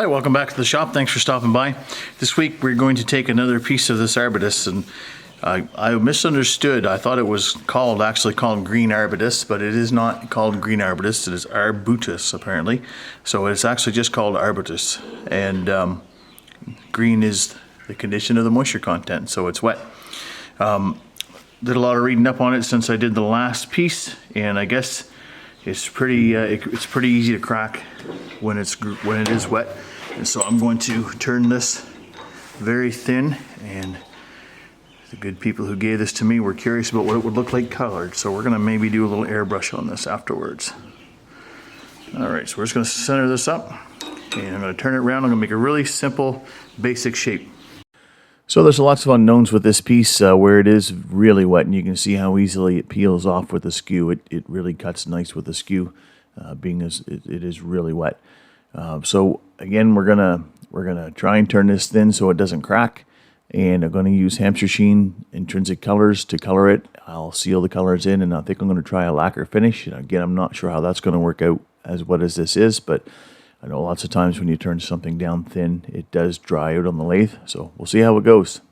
Hi, welcome back to the shop. Thanks for stopping by. This week we're going to take another piece of this Arbutus, and I misunderstood. I thought it was actually called green Arbutus, but it is not called green Arbutus. It is Arbutus apparently. So it's actually just called Arbutus, and green is the condition of the moisture content, so it's wet. Did a lot of reading up on it since I did the last piece, and I guess it's pretty easy to crack when it is wet. And so I'm going to turn this very thin, and the good people who gave this to me were curious about what it would look like colored, so we're going to maybe do a little airbrush on this afterwards. Alright, so we're just going to center this up, and I'm going to turn it around. I'm going to make a really simple basic shape. So there's lots of unknowns with this piece where it is really wet, and you can see how easily it peels off with the skew. It really cuts nice with the skew, being as it is really wet. So again, we're gonna try and turn this thin so it doesn't crack, and I'm gonna use Hampshire Sheen intrinsic colors to color it. I'll seal the colors in, and I think I'm gonna try a lacquer finish. And again, I'm not sure how that's gonna work out as wet as this is, but I know lots of times when you turn something down thin, it does dry out on the lathe, so we'll see how it goes.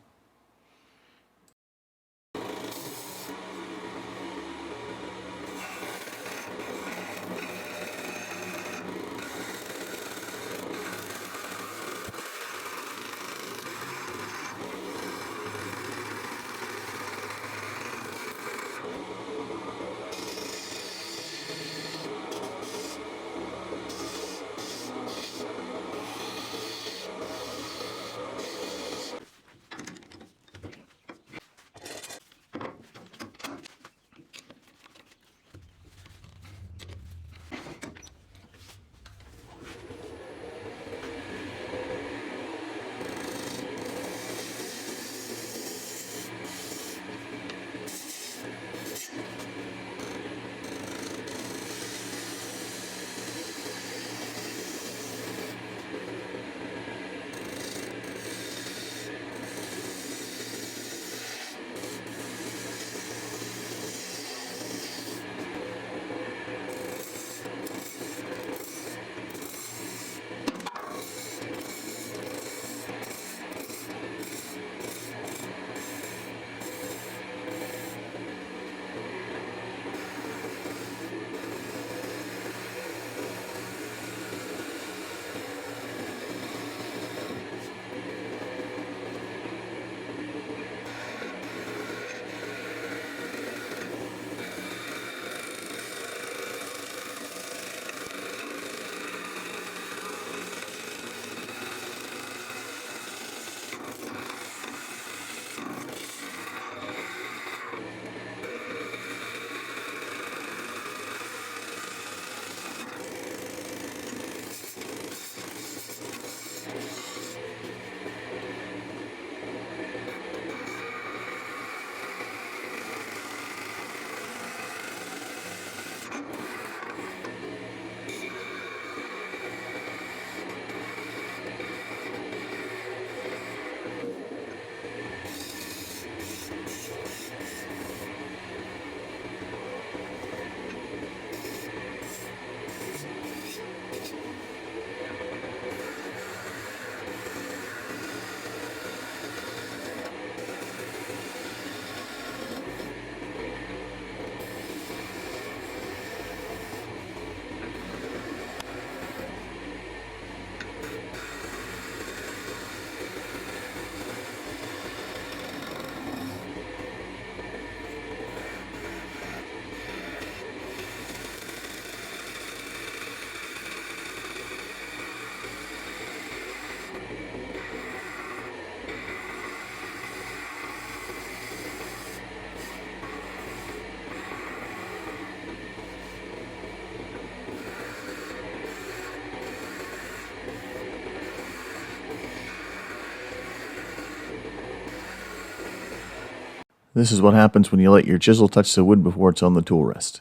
This is what happens when you let your chisel touch the wood before it's on the tool rest.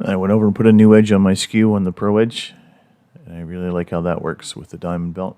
I went over and put a new edge on my skew on the Pro Edge, and I really like how that works with the diamond belt.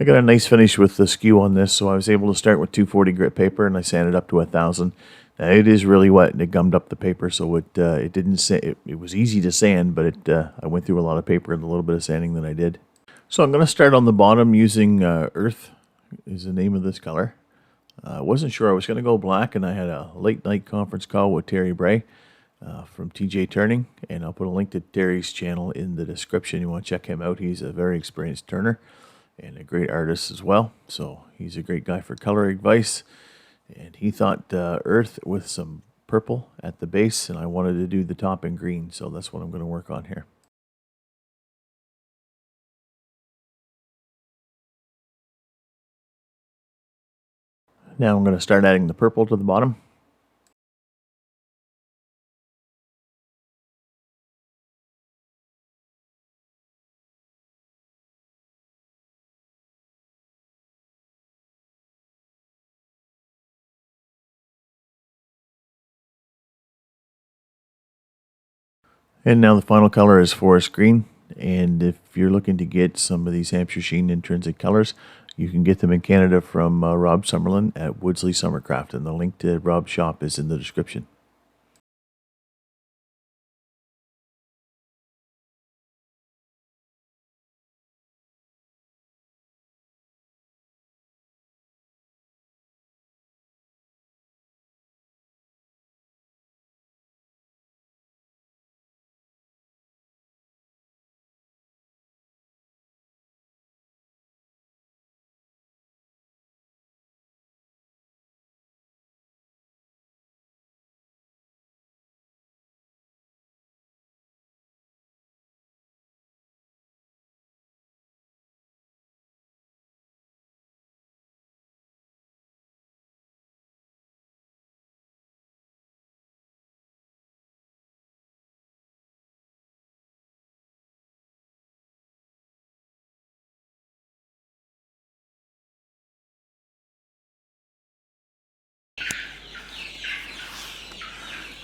I got a nice finish with the skew on this, so I was able to start with 240 grit paper, and I sanded up to 1000. Now it is really wet, and it gummed up the paper, so it didn't it was easy to sand, but I went through a lot of paper and a little bit of sanding that I did. So I'm going to start on the bottom using Earth is the name of this color. I wasn't sure I was going to go black, and I had a late night conference call with Terry Bray from TJTurning, and I'll put a link to Terry's channel in the description. You want to check him out. He's a very experienced turner and a great artist as well. So he's a great guy for color advice. And he thought earth with some purple at the base, and I wanted to do the top in green. So that's what I'm going to work on here. Now I'm going to start adding the purple to the bottom. And now the final color is forest green. And if you're looking to get some of these Hampshire Sheen intrinsic colors, you can get them in Canada from Rob Summerlin at Woodslee Summercraft. And the link to Rob's shop is in the description.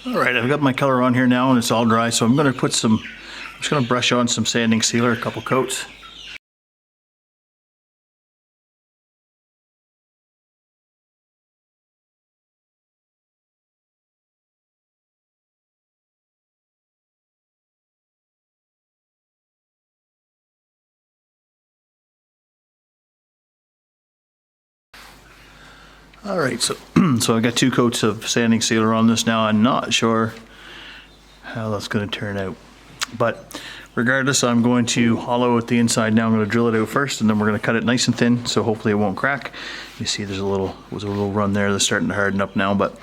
All right, I've got my color on here now and it's all dry, so I'm going to put some, I'm just going to brush on some sanding sealer, a couple coats. All right, so I've got 2 coats of sanding sealer on this now. I'm not sure how that's going to turn out, but regardless, I'm going to hollow out the inside now. I'm going to drill it out first, and then we're going to cut it nice and thin, so hopefully it won't crack. You see there's a little run there that's starting to harden up now, but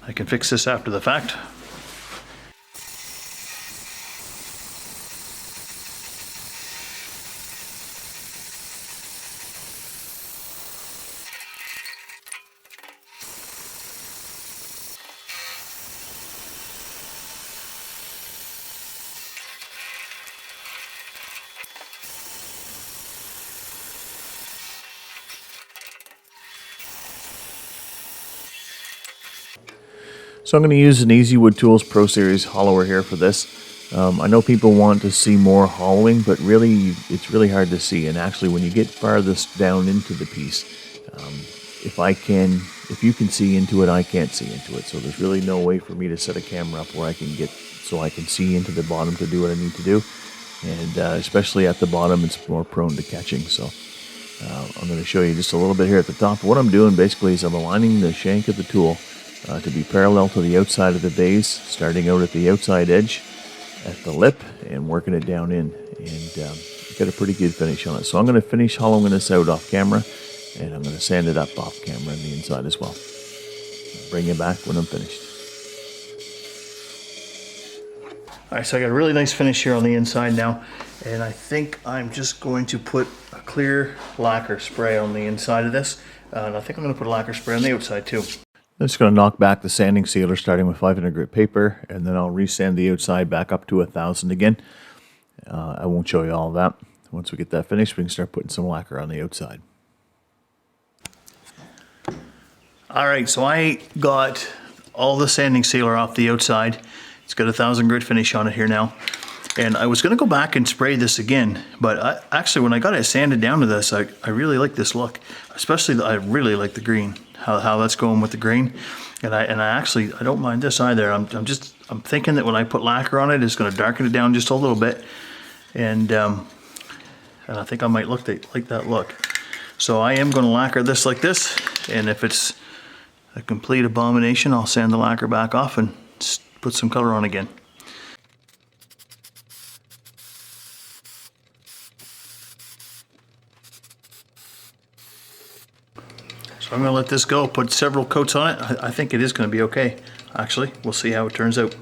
I can fix this after the fact. So I'm going to use an Easy Wood Tools Pro Series hollower here for this. I know people want to see more hollowing, but really it's really hard to see. And actually when you get farthest down into the piece, if you can see into it, I can't see into it. So there's really no way for me to set a camera up where I can see into the bottom to do what I need to do. And especially at the bottom, it's more prone to catching. So I'm going to show you just a little bit here at the top. What I'm doing basically is I'm aligning the shank of the tool to be parallel to the outside of the vase, starting out at the outside edge at the lip and working it down in, and get a pretty good finish on it. So I'm going to finish hollowing this out off camera, and I'm going to sand it up off camera on the inside as well. I'll bring you back when I'm finished. Alright, so I got a really nice finish here on the inside now, and I think I'm just going to put a clear lacquer spray on the inside of this, and I think I'm going to put a lacquer spray on the outside too. I'm just going to knock back the sanding sealer starting with 500 grit paper, and then I'll resand the outside back up to 1000 again. I won't show you all of that. Once we get that finished, we can start putting some lacquer on the outside. Alright, so I got all the sanding sealer off the outside. It's got a 1000 grit finish on it here now. And I was going to go back and spray this again, but actually when I got it sanded down to this, I really like this look. Especially, I really like the green, how that's going with the green. And I don't mind this either. I'm thinking that when I put lacquer on it, it's going to darken it down just a little bit. And I think I might like that look. So I am going to lacquer this like this, and if it's a complete abomination, I'll sand the lacquer back off and put some color on again. So I'm going to let this go, put several coats on it. I think it is going to be okay, actually. We'll see how it turns out.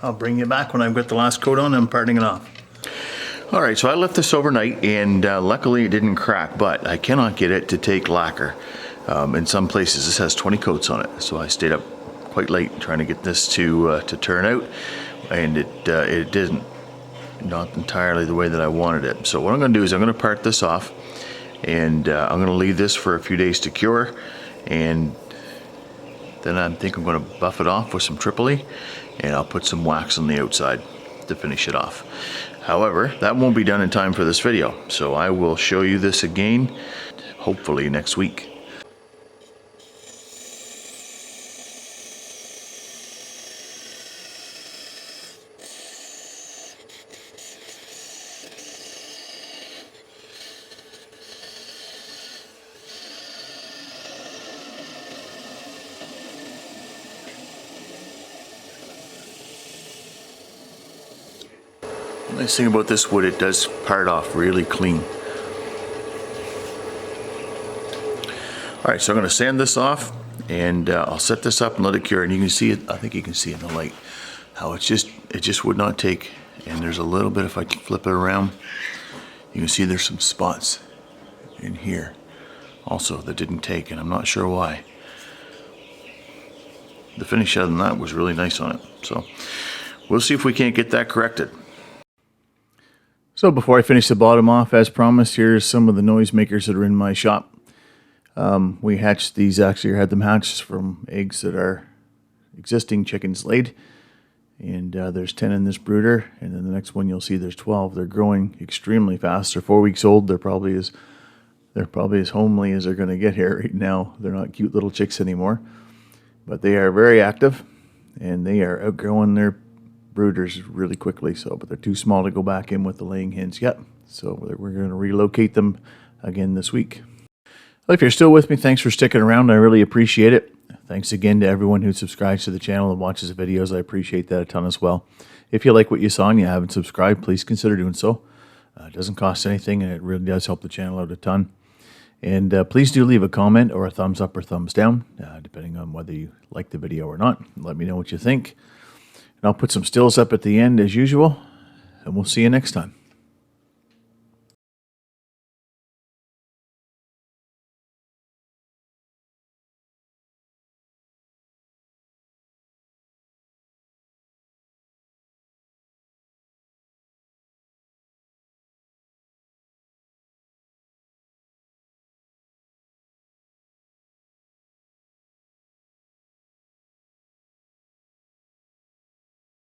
I'll bring you back when I've got the last coat on and I'm parting it off. Alright, so I left this overnight, and luckily it didn't crack, but I cannot get it to take lacquer. In some places this has 20 coats on it, so I stayed up quite late trying to get this to turn out, and it didn't. Not entirely the way that I wanted it. So what I'm going to do is I'm going to part this off, and I'm going to leave this for a few days to cure, and then I think I'm going to buff it off with some Tripoli, and I'll put some wax on the outside to finish it off. However, that won't be done in time for this video, so I will show you this again hopefully next week. The nice thing about this wood, it does part off really clean. Alright, so I'm going to sand this off, and I'll set this up and let it cure, and you can see it, I think you can see in the light, how it just would not take, and there's a little bit, if I can flip it around, you can see there's some spots in here also that didn't take, and I'm not sure why. The finish other than that was really nice on it, so we'll see if we can't get that corrected. So before I finish the bottom off, as promised, here's some of the noisemakers that are in my shop. We hatched these, actually had them hatched from eggs that our existing chickens laid. And there's 10 in this brooder, and then the next one you'll see there's 12. They're growing extremely fast. They're 4 weeks old. They're probably as homely as they're going to get here right now. They're not cute little chicks anymore. But they are very active, and they are outgrowing their brooders really quickly, but they're too small to go back in with the laying hens yet. So we're going to relocate them again this week. Well, if you're still with me, thanks for sticking around. I really appreciate it. Thanks again to everyone who subscribes to the channel and watches the videos. I appreciate that a ton as well. If you like what you saw and you haven't subscribed, please consider doing so. It doesn't cost anything, and it really does help the channel out a ton. And please do leave a comment or a thumbs up or thumbs down, depending on whether you like the video or not. Let me know what you think. And I'll put some stills up at the end as usual, and we'll see you next time.